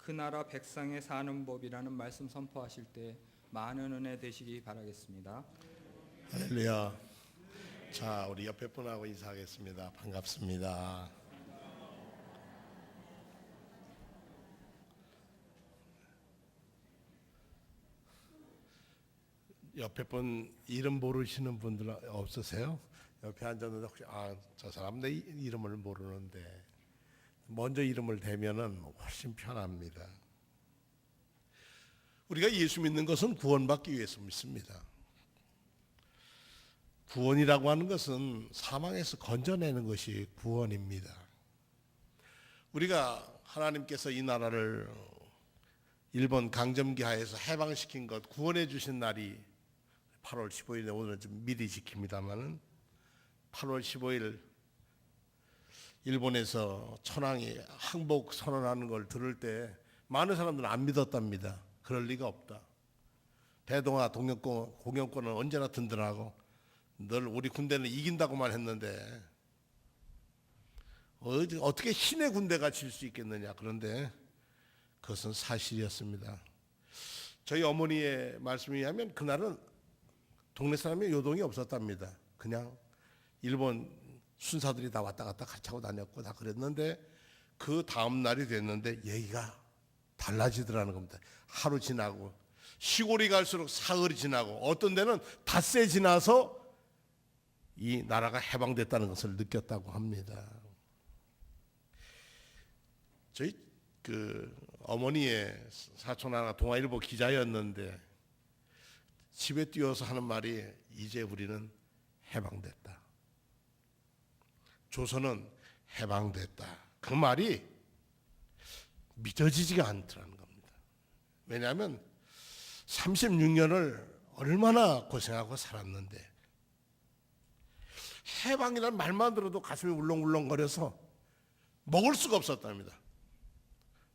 그 나라 백성의 사는 법이라는 말씀 선포하실 때 많은 은혜 되시기 바라겠습니다. 할렐루야. 자, 우리 옆에 분하고 인사하겠습니다. 반갑습니다. 옆에 분 이름 모르시는 분들 없으세요? 옆에 앉았는데 혹시 저 사람 내 이름을 모르는데 먼저 이름을 대면은 훨씬 편합니다. 우리가 예수 믿는 것은 구원받기 위해서 믿습니다. 구원이라고 하는 것은 사망에서 건져내는 것이 구원입니다. 우리가 하나님께서 이 나라를 일본 강점기 하에서 해방시킨 것, 구원해 주신 날이 8월 15일에 오늘 좀 미리 지킵니다만은 8월 15일 일본에서 천황이 항복 선언하는 걸 들을 때 많은 사람들은 안 믿었답니다. 그럴 리가 없다. 대동아 공영권은 언제나 든든하고 늘 우리 군대는 이긴다고만 했는데 어떻게 신의 군대가 질 수 있겠느냐. 그런데 그것은 사실이었습니다. 저희 어머니의 말씀에 의하면 그날은 동네 사람이 요동이 없었답니다. 그냥 일본 순사들이 다 왔다 갔다 같이 하고 다녔고 다 그랬는데 그 다음 날이 됐는데 얘기가 달라지더라는 겁니다. 하루 지나고 시골이 갈수록 사흘이 지나고 어떤 데는 닷새 지나서 이 나라가 해방됐다는 것을 느꼈다고 합니다. 저희 어머니의 사촌 하나 동아일보 기자였는데 집에 뛰어서 하는 말이 이제 우리는 해방됐다. 조선은 해방됐다. 그 말이 믿어지지가 않더라는 겁니다. 왜냐하면 36년을 얼마나 고생하고 살았는데 해방이라는 말만 들어도 가슴이 울렁울렁거려서 먹을 수가 없었답니다.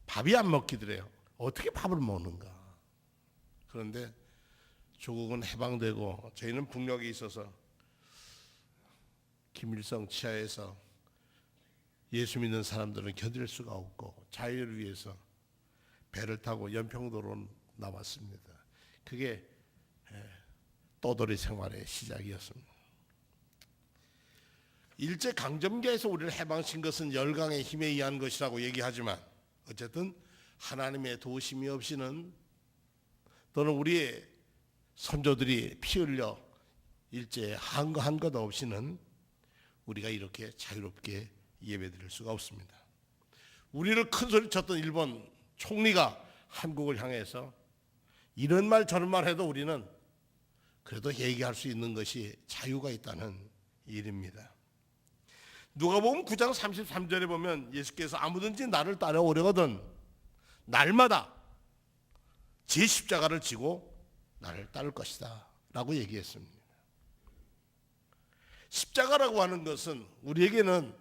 밥이 안 먹히더래요. 어떻게 밥을 먹는가. 그런데 조국은 해방되고 저희는 북녘에 있어서 김일성 치하에서 예수 믿는 사람들은 견딜 수가 없고 자유를 위해서 배를 타고 연평도로 나왔습니다. 그게 떠돌이 생활의 시작이었습니다. 일제 강점기에서 우리를 해방신 것은 열강의 힘에 의한 것이라고 얘기하지만 어쨌든 하나님의 도우심이 없이는 또는 우리의 선조들이 피 흘려 일제에 한 것 없이는 우리가 이렇게 자유롭게 예배드릴 수가 없습니다. 우리를 큰 소리 쳤던 일본 총리가 한국을 향해서 이런 말 저런 말 해도 우리는 그래도 얘기할 수 있는 것이 자유가 있다는 일입니다. 누가복음 9장 33절에 보면 예수께서 아무든지 나를 따라오려거든 날마다 제 십자가를 지고 나를 따를 것이다 라고 얘기했습니다. 십자가라고 하는 것은 우리에게는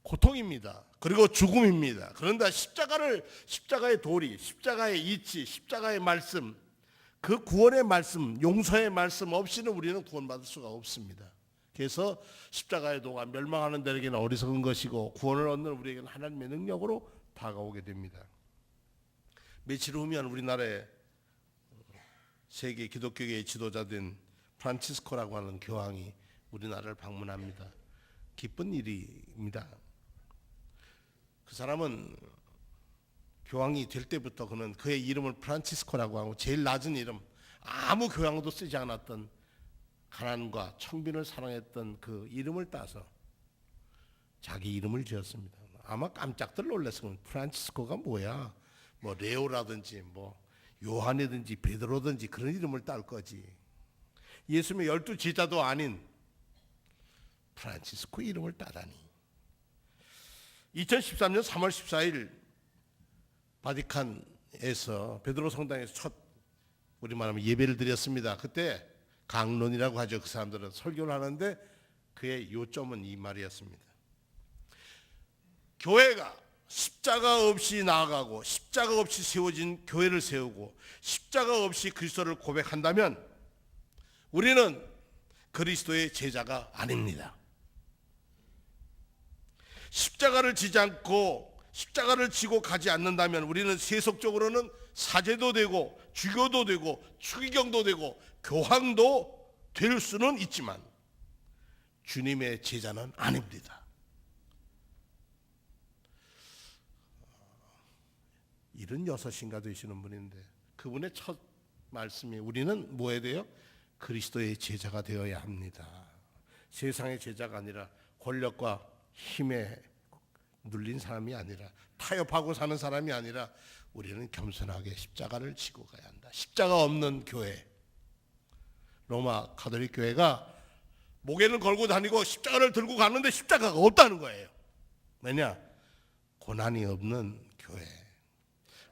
고통입니다. 그리고 죽음입니다. 그런데 십자가의 도리, 십자가의 이치, 십자가의 말씀, 그 구원의 말씀, 용서의 말씀 없이는 우리는 구원받을 수가 없습니다. 그래서 십자가의 도가 멸망하는 자에게는 어리석은 것이고 구원을 얻는 우리에게는 하나님의 능력으로 다가오게 됩니다. 며칠 후면 우리나라의 세계 기독교계의 지도자된 프란치스코라고 하는 교황이 우리나라를 방문합니다. 기쁜 일입니다. 그 사람은 교황이 될 때부터 그는 그의 이름을 프란치스코라고 하고 제일 낮은 이름, 아무 교황도 쓰지 않았던 가난과 청빈을 사랑했던 그 이름을 따서 자기 이름을 지었습니다. 아마 깜짝들 놀랐을 겁니다. 프란치스코가 뭐야? 뭐 레오라든지 뭐 요한이든지 베드로든지 그런 이름을 딸 거지. 예수님의 12 제자도 아닌 프란치스코 이름을 따다니. 2013년 3월 14일 바티칸에서 베드로 성당에서 첫 우리 말하면 예배를 드렸습니다. 그때 강론이라고 하죠. 그 사람들은 설교를 하는데 그의 요점은 이 말이었습니다. 교회가 십자가 없이 나아가고 십자가 없이 세워진 교회를 세우고 십자가 없이 그리스도를 고백한다면 우리는 그리스도의 제자가 아닙니다. 십자가를 지지 않고 십자가를 지고 가지 않는다면 우리는 세속적으로는 사제도 되고 주교도 되고 추기경도 되고 교황도 될 수는 있지만 주님의 제자는 아닙니다. 76인가 되시는 분인데 그분의 첫 말씀이 우리는 뭐 해야 돼요? 그리스도의 제자가 되어야 합니다. 세상의 제자가 아니라 권력과 힘에 눌린 사람이 아니라 타협하고 사는 사람이 아니라 우리는 겸손하게 십자가를 지고 가야 한다. 십자가 없는 교회, 로마 가톨릭 교회가 목에는 걸고 다니고 십자가를 들고 가는데 십자가가 없다는 거예요. 왜냐? 고난이 없는 교회,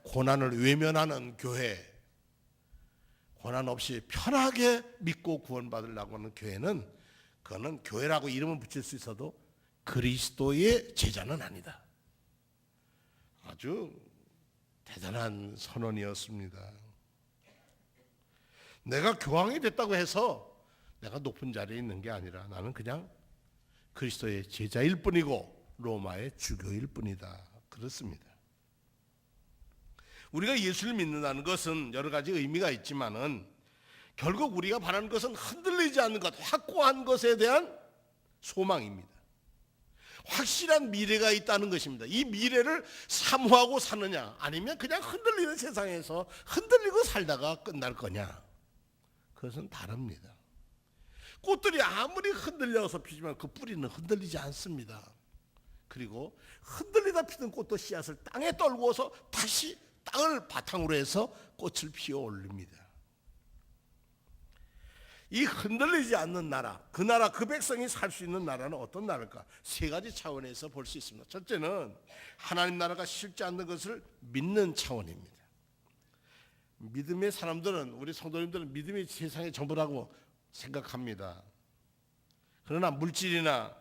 고난을 외면하는 교회, 고난 없이 편하게 믿고 구원받으려고 하는 교회는 그거는 교회라고 이름을 붙일 수 있어도 그리스도의 제자는 아니다. 아주 대단한 선언이었습니다. 내가 교황이 됐다고 해서 내가 높은 자리에 있는 게 아니라 나는 그냥 그리스도의 제자일 뿐이고 로마의 주교일 뿐이다. 그렇습니다. 우리가 예수를 믿는다는 것은 여러 가지 의미가 있지만은 결국 우리가 바라는 것은 흔들리지 않는 것, 확고한 것에 대한 소망입니다. 확실한 미래가 있다는 것입니다. 이 미래를 사모하고 사느냐 아니면 그냥 흔들리는 세상에서 흔들리고 살다가 끝날 거냐, 그것은 다릅니다. 꽃들이 아무리 흔들려서 피지만 그 뿌리는 흔들리지 않습니다. 그리고 흔들리다 피는 꽃도 씨앗을 땅에 떨구어서 다시 땅을 바탕으로 해서 꽃을 피워 올립니다. 이 흔들리지 않는 나라, 그 나라, 그 백성이 살 수 있는 나라는 어떤 나라일까? 세 가지 차원에서 볼 수 있습니다. 첫째는 하나님 나라가 싫지 않는 것을 믿는 차원입니다. 믿음의 사람들은, 우리 성도님들은 믿음이 세상의 전부라고 생각합니다. 그러나 물질이나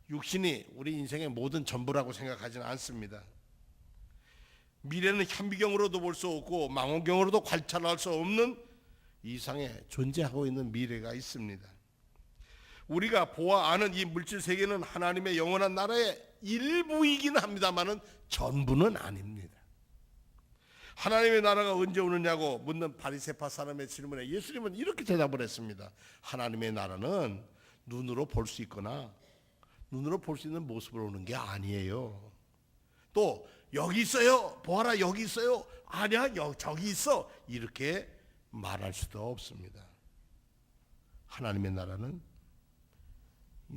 육신이 우리 인생의 모든 전부라고 생각하지는 않습니다. 미래는 현미경으로도 볼 수 없고 망원경으로도 관찰할 수 없는 이상에 존재하고 있는 미래가 있습니다. 우리가 보아 아는 이 물질 세계는 하나님의 영원한 나라의 일부이긴 합니다만은 전부는 아닙니다. 하나님의 나라가 언제 오느냐고 묻는 바리새파 사람의 질문에 예수님은 이렇게 대답을 했습니다. 하나님의 나라는 눈으로 볼 수 있거나 눈으로 볼 수 있는 모습으로 오는 게 아니에요. 또 여기 있어요, 보아라 여기 있어요, 아니야 저기 있어, 이렇게 말할 수도 없습니다. 하나님의 나라는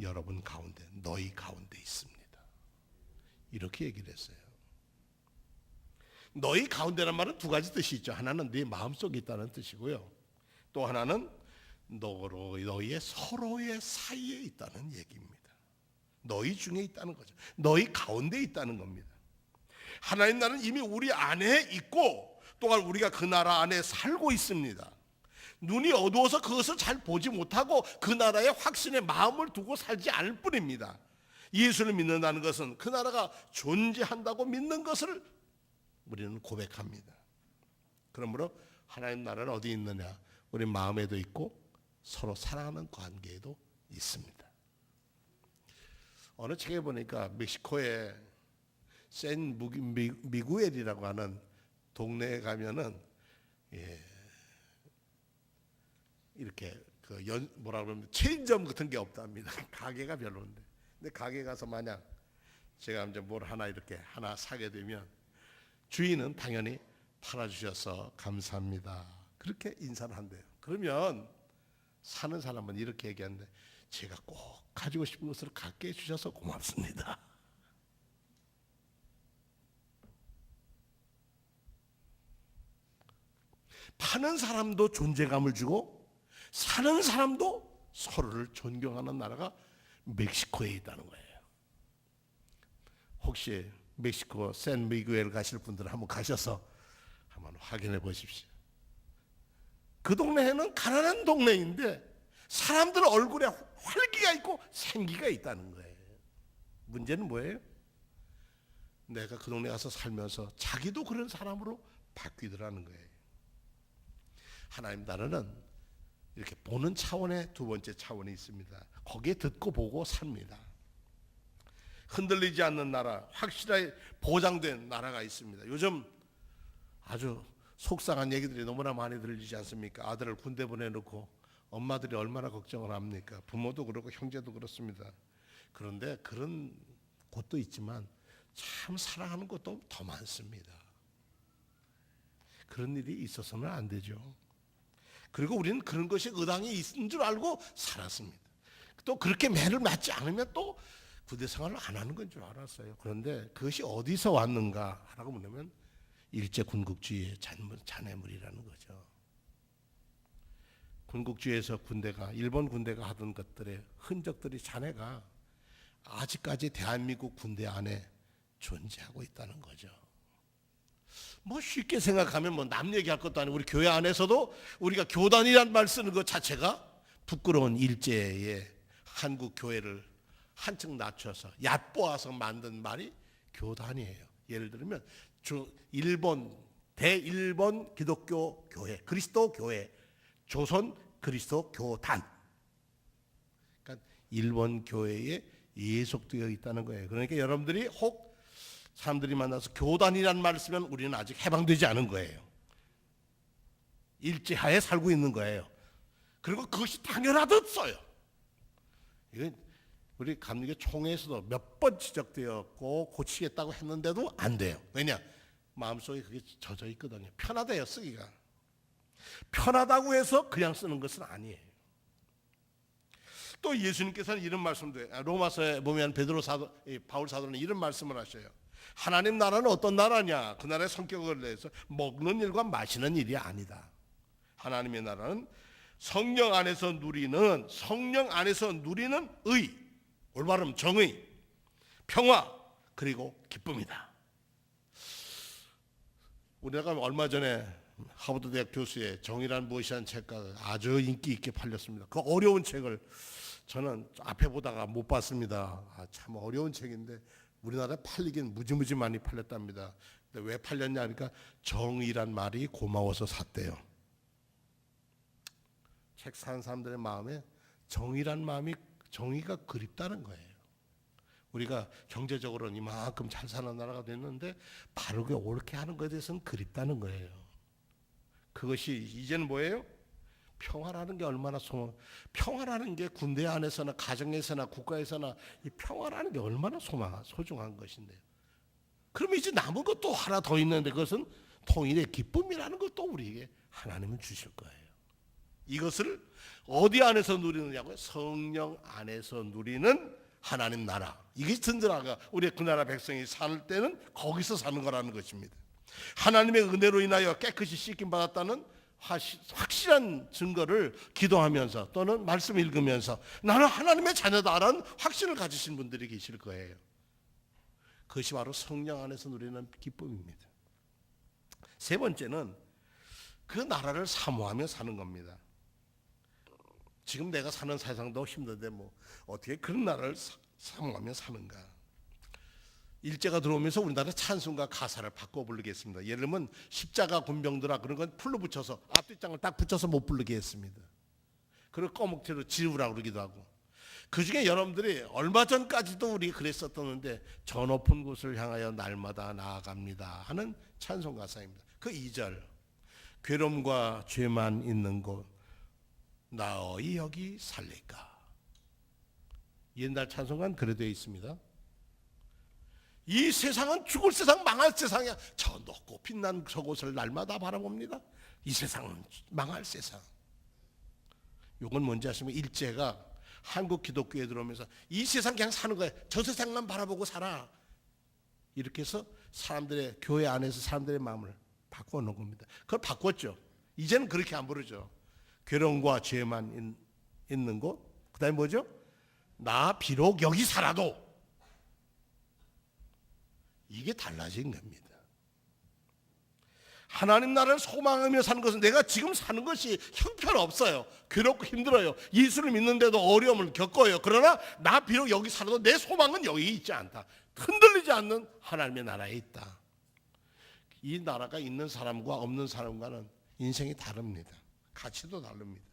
여러분 가운데, 너희 가운데 있습니다. 이렇게 얘기를 했어요. 너희 가운데란 말은 두 가지 뜻이 있죠. 하나는 네 마음속에 있다는 뜻이고요, 또 하나는 너희의 서로의 사이에 있다는 얘기입니다. 너희 중에 있다는 거죠. 너희 가운데 있다는 겁니다. 하나님 나라는 이미 우리 안에 있고 또한 우리가 그 나라 안에 살고 있습니다. 눈이 어두워서 그것을 잘 보지 못하고 그 나라의 확신에 마음을 두고 살지 않을 뿐입니다. 예수를 믿는다는 것은 그 나라가 존재한다고 믿는 것을 우리는 고백합니다. 그러므로 하나님 나라는 어디 있느냐? 우리 마음에도 있고 서로 사랑하는 관계에도 있습니다. 어느 책에 보니까 멕시코에 샌 미구엘이라고 하는 동네에 가면은 이렇게 뭐라 그러면 체인점 같은 게 없답니다. 가게가 별로인데. 근데 가게 가서 만약 제가 이제 뭘 하나 이렇게 하나 사게 되면 주인은 당연히 팔아주셔서 감사합니다, 그렇게 인사를 한대요. 그러면 사는 사람은 이렇게 얘기하는데, 제가 꼭 가지고 싶은 것을 갖게 해주셔서 고맙습니다. 파는 사람도 존재감을 주고 사는 사람도 서로를 존경하는 나라가 멕시코에 있다는 거예요. 혹시 멕시코 샌 미구엘 가실 분들은 한번 가셔서 한번 확인해 보십시오. 그 동네에는 가난한 동네인데 사람들 얼굴에 활기가 있고 생기가 있다는 거예요. 문제는 뭐예요? 내가 그 동네 가서 살면서 자기도 그런 사람으로 바뀌더라는 거예요. 하나님 나라는 이렇게 보는 차원의 두 번째 차원이 있습니다. 거기에 듣고 보고 삽니다. 흔들리지 않는 나라, 확실하게 보장된 나라가 있습니다. 요즘 아주 속상한 얘기들이 너무나 많이 들리지 않습니까? 아들을 군대 보내놓고 엄마들이 얼마나 걱정을 합니까? 부모도 그렇고 형제도 그렇습니다. 그런데 그런 곳도 있지만 참 사랑하는 곳도 더 많습니다. 그런 일이 있어서는 안 되죠. 그리고 우리는 그런 것이 의당이 있는 줄 알고 살았습니다. 또 그렇게 매를 맞지 않으면 또 부대 생활을 안 하는 건 줄 알았어요. 그런데 그것이 어디서 왔는가 하라고 물으면 일제 군국주의의 잔해물이라는 거죠. 군국주의에서 군대가, 일본 군대가 하던 것들의 흔적들이, 잔해가 아직까지 대한민국 군대 안에 존재하고 있다는 거죠. 뭐 쉽게 생각하면 뭐 남 얘기할 것도 아니고 우리 교회 안에서도 우리가 교단이란 말 쓰는 것 자체가 부끄러운 일제의 한국 교회를 한층 낮춰서 얕보아서 만든 말이 교단이에요. 예를 들면 일본 대일본 기독교 교회, 그리스도 교회, 조선 그리스도 교단. 그러니까 일본 교회에 예속되어 있다는 거예요. 그러니까 여러분들이 혹 사람들이 만나서 교단이라는 말을 쓰면 우리는 아직 해방되지 않은 거예요. 일제하에 살고 있는 거예요. 그리고 그것이 당연하듯 써요. 이건 우리 감리교 총회에서도 몇 번 지적되었고 고치겠다고 했는데도 안 돼요. 왜냐? 마음속에 그게 젖어 있거든요. 편하대요, 쓰기가. 편하다고 해서 그냥 쓰는 것은 아니에요. 또 예수님께서는 이런 말씀도 해요. 로마서에 보면 바울 사도는 이런 말씀을 하셔요. 하나님 나라는 어떤 나라냐? 그 나라의 성격을 내서 먹는 일과 마시는 일이 아니다. 하나님의 나라는 성령 안에서 누리는 의, 올바름, 정의, 평화, 그리고 기쁨이다. 우리가 얼마 전에 하버드 대학 교수의 정의란 무엇이라는 책가 아주 인기 있게 팔렸습니다. 그 어려운 책을 저는 앞에 보다가 못 봤습니다. 참 어려운 책인데 우리나라에 팔리긴 무지무지 많이 팔렸답니다. 근데 왜 팔렸냐 하니까 정의란 말이 고마워서 샀대요. 책 사는 사람들의 마음에 정의가 그립다는 거예요. 우리가 경제적으로는 이만큼 잘 사는 나라가 됐는데 바르게 옳게 하는 것에 대해서는 그립다는 거예요. 그것이 이제는 뭐예요? 평화라는 게 얼마나 평화라는 게 군대 안에서나 가정에서나 국가에서나 이 평화라는 게 얼마나 소중한 것인데요. 그러면 이제 남은 것도 하나 더 있는데 그것은 통일의 기쁨이라는 것도 우리에게 하나님은 주실 거예요. 이것을 어디 안에서 누리느냐고요? 성령 안에서 누리는 하나님 나라. 이게 든든하가 우리 그 나라 백성이 살 때는 거기서 사는 거라는 것입니다. 하나님의 은혜로 인하여 깨끗이 씻김 받았다는 확실한 증거를 기도하면서 또는 말씀 읽으면서 나는 하나님의 자녀다라는 확신을 가지신 분들이 계실 거예요. 그것이 바로 성령 안에서 누리는 기쁨입니다. 세 번째는 그 나라를 사모하며 사는 겁니다. 지금 내가 사는 세상도 힘든데 뭐 어떻게 그런 나라를 사모하며 사는가. 일제가 들어오면서 우리나라 찬송가 가사를 바꿔 부르겠습니다. 예를 들면 십자가 군병들아 그런 건 풀로 붙여서 앞뒷장을 딱 붙여서 못 부르게 했습니다. 그리고 꺼목대로 지우라고 그러기도 하고. 그중에 여러분들이 얼마 전까지도 우리 그랬었던데 저 높은 곳을 향하여 날마다 나아갑니다 하는 찬송 가사입니다. 그 2절 괴로움과 죄만 있는 곳 나의 여기 살릴까. 옛날 찬송가는 그래 되어 있습니다. 이 세상은 죽을 세상, 망할 세상이야. 저 높고 빛난 저곳을 날마다 바라봅니다. 이 세상은 망할 세상. 이건 뭔지 아시면 일제가 한국 기독교에 들어오면서 이 세상 그냥 사는 거야. 저 세상만 바라보고 살아. 이렇게 해서 사람들의 교회 안에서 사람들의 마음을 바꿔놓은 겁니다. 그걸 바꿨죠. 이제는 그렇게 안 부르죠. 괴로움과 죄만 있는 곳. 그 다음에 뭐죠? 나 비록 여기 살아도. 이게 달라진 겁니다. 하나님 나라를 소망하며 사는 것은 내가 지금 사는 것이 형편없어요. 괴롭고 힘들어요. 예수를 믿는데도 어려움을 겪어요. 그러나 나 비록 여기 살아도 내 소망은 여기 있지 않다. 흔들리지 않는 하나님의 나라에 있다. 이 나라가 있는 사람과 없는 사람과는 인생이 다릅니다. 가치도 다릅니다.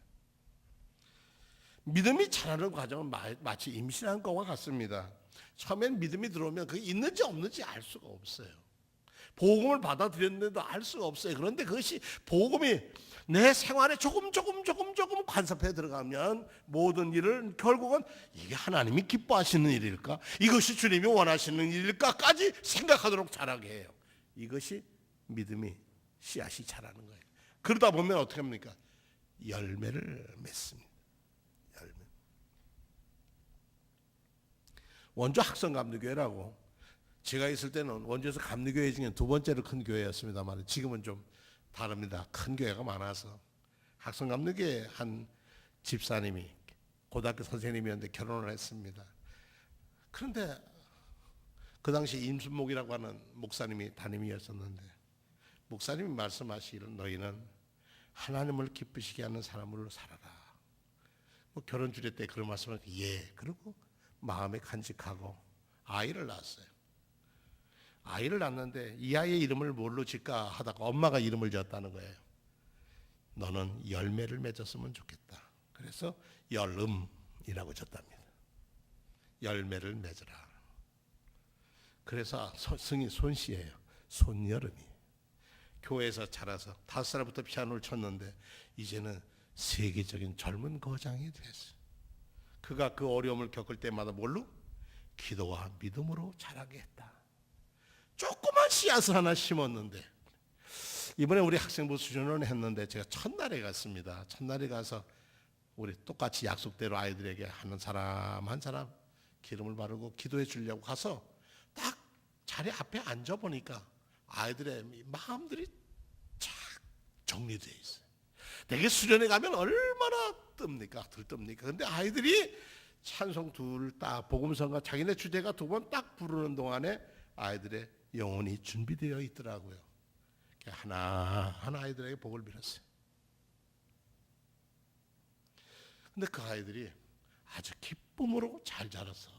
믿음이 자라는 과정은 마치 임신한 것과 같습니다. 처음엔 믿음이 들어오면 그게 있는지 없는지 알 수가 없어요. 복음을 받아들였는데도 알 수가 없어요. 그런데 그것이 복음이 내 생활에 조금 간섭해 들어가면 모든 일을 결국은 이게 하나님이 기뻐하시는 일일까? 이것이 주님이 원하시는 일일까까지 생각하도록 자라게 해요. 이것이 믿음이 씨앗이 자라는 거예요. 그러다 보면 어떻게 합니까? 열매를 맺습니다. 열매. 원주 학성감리교회라고 제가 있을 때는 원주에서 감리교회 중에 두 번째로 큰 교회였습니다만 지금은 좀 다릅니다. 큰 교회가 많아서 학성감리교회 한 집사님이 고등학교 선생님이었는데 결혼을 했습니다. 그런데 그 당시 임순목이라고 하는 목사님이 담임이었었는데 목사님이 말씀하시기를 너희는 하나님을 기쁘시게 하는 사람으로 살아라. 뭐 결혼 주례 때 그런 말씀을 그리고 마음에 간직하고 아이를 낳았어요. 아이를 낳았는데 이 아이의 이름을 뭘로 짓까 하다가 엄마가 이름을 지었다는 거예요. 너는 열매를 맺었으면 좋겠다. 그래서 열음이라고 졌답니다. 열매를 맺으라. 그래서 승이 손씨예요. 손여름이. 교회에서 자라서 5살부터 피아노를 쳤는데 이제는 세계적인 젊은 거장이 됐어요. 그가 그 어려움을 겪을 때마다 뭘로? 기도와 믿음으로 자라게 했다. 조그만 씨앗을 하나 심었는데 이번에 우리 학생부 수련을 했는데 제가 첫날에 갔습니다. 첫날에 가서 우리 똑같이 약속대로 아이들에게 하는 사람 한 사람 기름을 바르고 기도해 주려고 가서 딱 자리 앞에 앉아 보니까 아이들의 마음들이 착 정리되어 있어요. 내게 수련회 가면 얼마나 뜹니까? 들뜹니까? 근데 아이들이 찬송 둘 딱 복음성가 자기네 주제가 2번 딱 부르는 동안에 아이들의 영혼이 준비되어 있더라고요. 하나하나 아이들에게 복을 빌었어요. 근데 그 아이들이 아주 기쁨으로 잘 자라서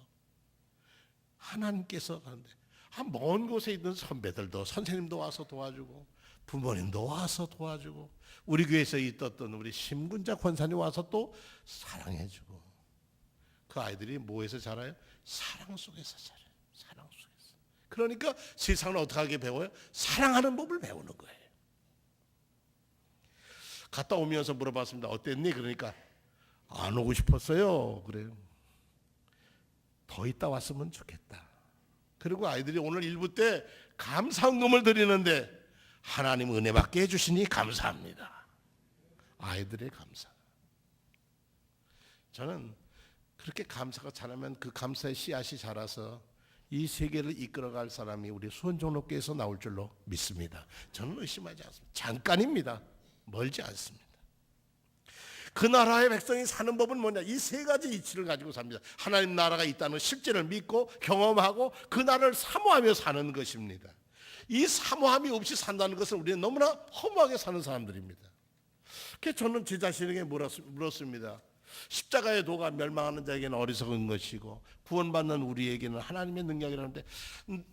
하나님께서 하는데 한 먼 곳에 있는 선배들도 선생님도 와서 도와주고 부모님도 와서 도와주고 우리 교회에서 있었던 우리 심군자 권사님 와서 또 사랑해주고 그 아이들이 뭐에서 자라요? 사랑 속에서 자라요. 사랑 속에서. 그러니까 세상을 어떻게 배워요? 사랑하는 법을 배우는 거예요. 갔다 오면서 물어봤습니다. 어땠니? 그러니까 안 오고 싶었어요. 그래요. 더 있다 왔으면 좋겠다. 그리고 아이들이 오늘 일부 때 감사헌금을 드리는데 하나님 은혜 받게 해주시니 감사합니다. 아이들의 감사. 저는 그렇게 감사가 자라면 그 감사의 씨앗이 자라서 이 세계를 이끌어갈 사람이 우리 수원종로교회에서 나올 줄로 믿습니다. 저는 의심하지 않습니다. 잠깐입니다. 멀지 않습니다. 그 나라의 백성이 사는 법은 뭐냐? 이 3가지 이치를 가지고 삽니다. 하나님 나라가 있다는 실제를 믿고 경험하고 그 나라를 사모하며 사는 것입니다. 이 사모함이 없이 산다는 것은 우리는 너무나 허무하게 사는 사람들입니다. 그래서 저는 제 자신에게 물었습니다. 십자가의 도가 멸망하는 자에게는 어리석은 것이고 구원받는 우리에게는 하나님의 능력이라는데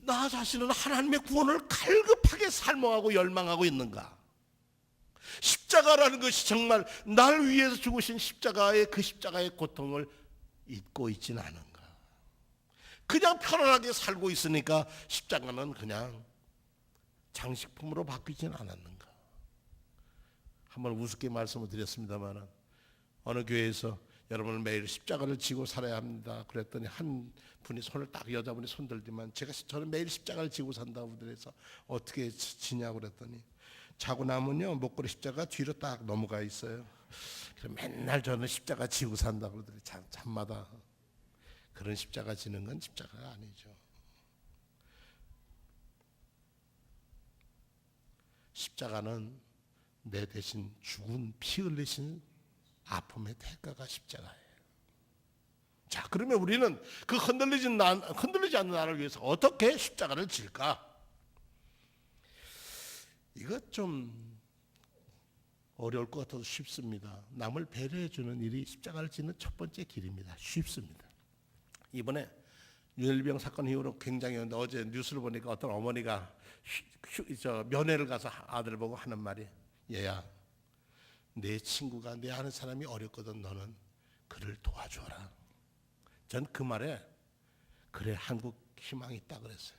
나 자신은 하나님의 구원을 갈급하게 살모하고 열망하고 있는가? 십자가라는 것이 정말 날 위해서 죽으신 십자가의 그 십자가의 고통을 잊고 있지는 않은가? 그냥 편안하게 살고 있으니까 십자가는 그냥 장식품으로 바뀌지는 않았는가? 한번 우습게 말씀을 드렸습니다만 어느 교회에서 여러분은 매일 십자가를 지고 살아야 합니다. 그랬더니 한 분이 손을 딱 여자분이 손들더만 저는 매일 십자가를 지고 산다고 그래서 어떻게 지냐고 그랬더니 자고 나면요 목걸이 십자가 뒤로 딱 넘어가 있어요. 그럼 맨날 저는 십자가 지고 산다고 그러더니 잠마다 그런 십자가 지는 건 십자가가 아니죠. 십자가는 내 대신 죽은 피 흘리신 아픔의 대가가 십자가예요. 자, 그러면 우리는 그 흔들리지 않는 나를 위해서 어떻게 십자가를 질까? 이거 좀 어려울 것 같아도 쉽습니다. 남을 배려해 주는 일이 십자가를 짓는 첫 번째 길입니다. 쉽습니다. 이번에 윤일병 사건 이후로 굉장히 어제 뉴스를 보니까 어떤 어머니가 면회를 가서 아들을 보고 하는 말이 얘야 내 친구가 내 아는 사람이 어렵거든 너는 그를 도와줘라. 전 그 말에 그래, 한국 희망이 있다 그랬어요.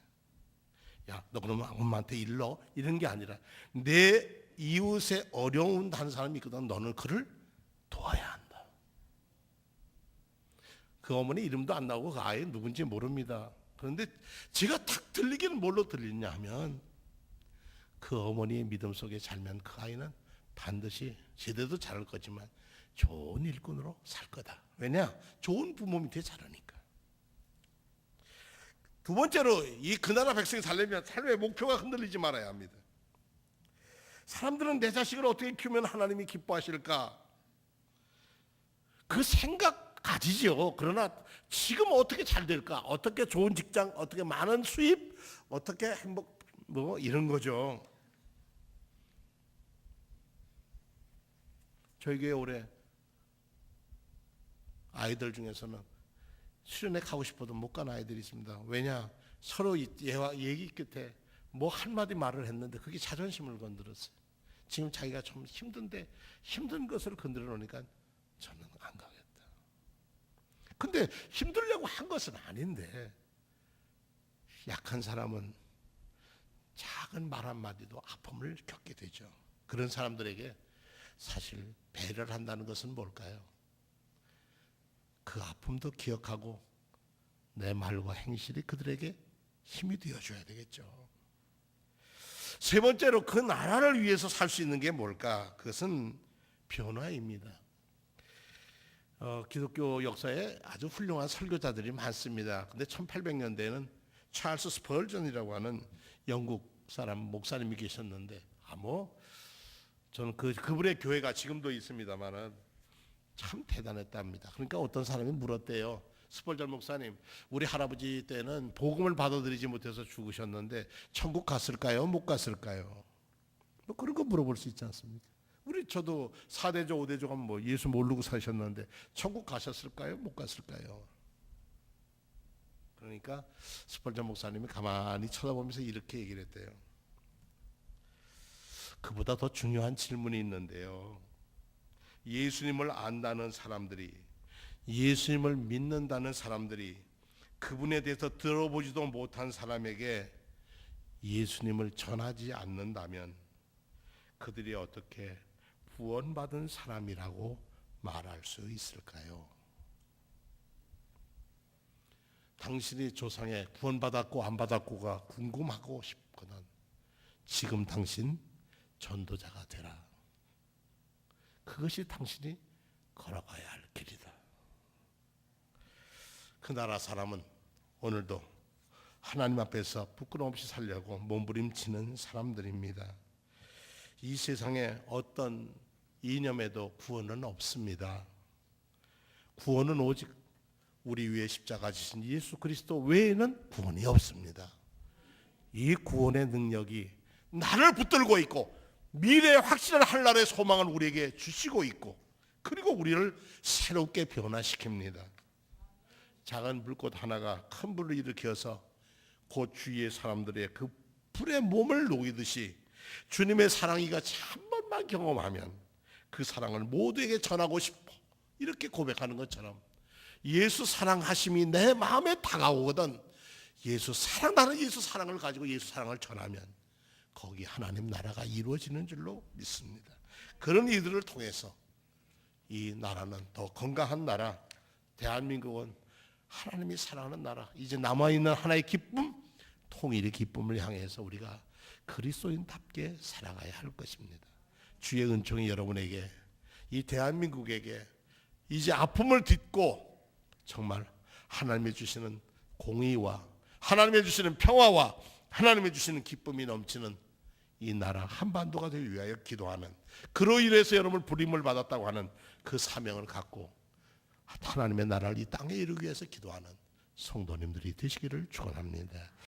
야, 너 그러면 엄마한테 일러? 이런 게 아니라 내 이웃에 어려운 한 사람이 있거든. 너는 그를 도와야 한다. 그 어머니 이름도 안 나오고 그 아이 누군지 모릅니다. 그런데 제가 탁 들리기는 뭘로 들리냐 하면 그 어머니의 믿음 속에 살면 그 아이는 반드시 제대도 자랄 거지만 좋은 일꾼으로 살 거다. 왜냐? 좋은 부모 밑에 자라니까. 두 번째로 그 나라 백성이 살려면 삶의 목표가 흔들리지 말아야 합니다. 사람들은 내 자식을 어떻게 키우면 하나님이 기뻐하실까? 그 생각 가지죠. 그러나 지금 어떻게 잘 될까? 어떻게 좋은 직장, 어떻게 많은 수입, 어떻게 행복, 뭐 이런 거죠. 저희 교회 올해 아이들 중에서는 수련회 가고 싶어도 못 간 아이들이 있습니다. 왜냐? 서로 얘기 끝에 뭐 한마디 말을 했는데 그게 자존심을 건드렸어요. 지금 자기가 좀 힘든데 힘든 것을 건드려 놓으니까 저는 안 가겠다. 근데 힘들려고 한 것은 아닌데 약한 사람은 작은 말 한마디도 아픔을 겪게 되죠. 그런 사람들에게 사실 배려를 한다는 것은 뭘까요? 그 아픔도 기억하고 내 말과 행실이 그들에게 힘이 되어줘야 되겠죠. 세 번째로 그 나라를 위해서 살 수 있는 게 뭘까? 그것은 변화입니다. 기독교 역사에 아주 훌륭한 설교자들이 많습니다. 근데 1800년대에는 찰스 스펄전이라고 하는 영국 사람 목사님이 계셨는데 저는 그분의 교회가 지금도 있습니다만은 참 대단했답니다. 그러니까 어떤 사람이 물었대요. 스펄전 목사님, 우리 할아버지 때는 복음을 받아들이지 못해서 죽으셨는데 천국 갔을까요? 못 갔을까요? 뭐 그런 거 물어볼 수 있지 않습니까? 저도 4대조 5대조가 뭐 예수 모르고 사셨는데 천국 가셨을까요? 못 갔을까요? 그러니까 스펄전 목사님이 가만히 쳐다보면서 이렇게 얘기를 했대요. 그보다 더 중요한 질문이 있는데요. 예수님을 안다는 사람들이, 예수님을 믿는다는 사람들이 그분에 대해서 들어보지도 못한 사람에게 예수님을 전하지 않는다면 그들이 어떻게 구원받은 사람이라고 말할 수 있을까요? 당신이 조상에 구원받았고 안 받았고가 궁금하고 싶거든 지금 당신 전도자가 되라. 그것이 당신이 걸어가야 할 길이다. 그 나라 사람은 오늘도 하나님 앞에서 부끄러움 없이 살려고 몸부림치는 사람들입니다. 이 세상에 어떤 이념에도 구원은 없습니다. 구원은 오직 우리 위에 십자가 지신 예수 그리스도 외에는 구원이 없습니다. 이 구원의 능력이 나를 붙들고 있고 미래의 확실한 한날의 소망을 우리에게 주시고 있고 그리고 우리를 새롭게 변화시킵니다. 작은 불꽃 하나가 큰 불을 일으켜서 그 주위의 사람들의 그 불에 몸을 녹이듯이 주님의 사랑이가 한 번만 경험하면 그 사랑을 모두에게 전하고 싶어 이렇게 고백하는 것처럼 예수 사랑하심이 내 마음에 다가오거든 나는 예수 사랑을 가지고 예수 사랑을 전하면 거기 하나님 나라가 이루어지는 줄로 믿습니다. 그런 이들을 통해서 이 나라는 더 건강한 나라, 대한민국은 하나님이 사랑하는 나라, 이제 남아있는 하나의 기쁨, 통일의 기쁨을 향해서 우리가 그리스도인답게 살아가야 할 것입니다. 주의 은총이 여러분에게, 이 대한민국에게 이제 아픔을 딛고 정말 하나님이 주시는 공의와 하나님이 주시는 평화와 하나님이 주시는 기쁨이 넘치는 이 나라 한반도가 되기 위하여 기도하는, 그로 인해서 여러분 부림을 받았다고 하는 그 사명을 갖고 하나님의 나라를 이 땅에 이루기 위해서 기도하는 성도님들이 되시기를 축원합니다.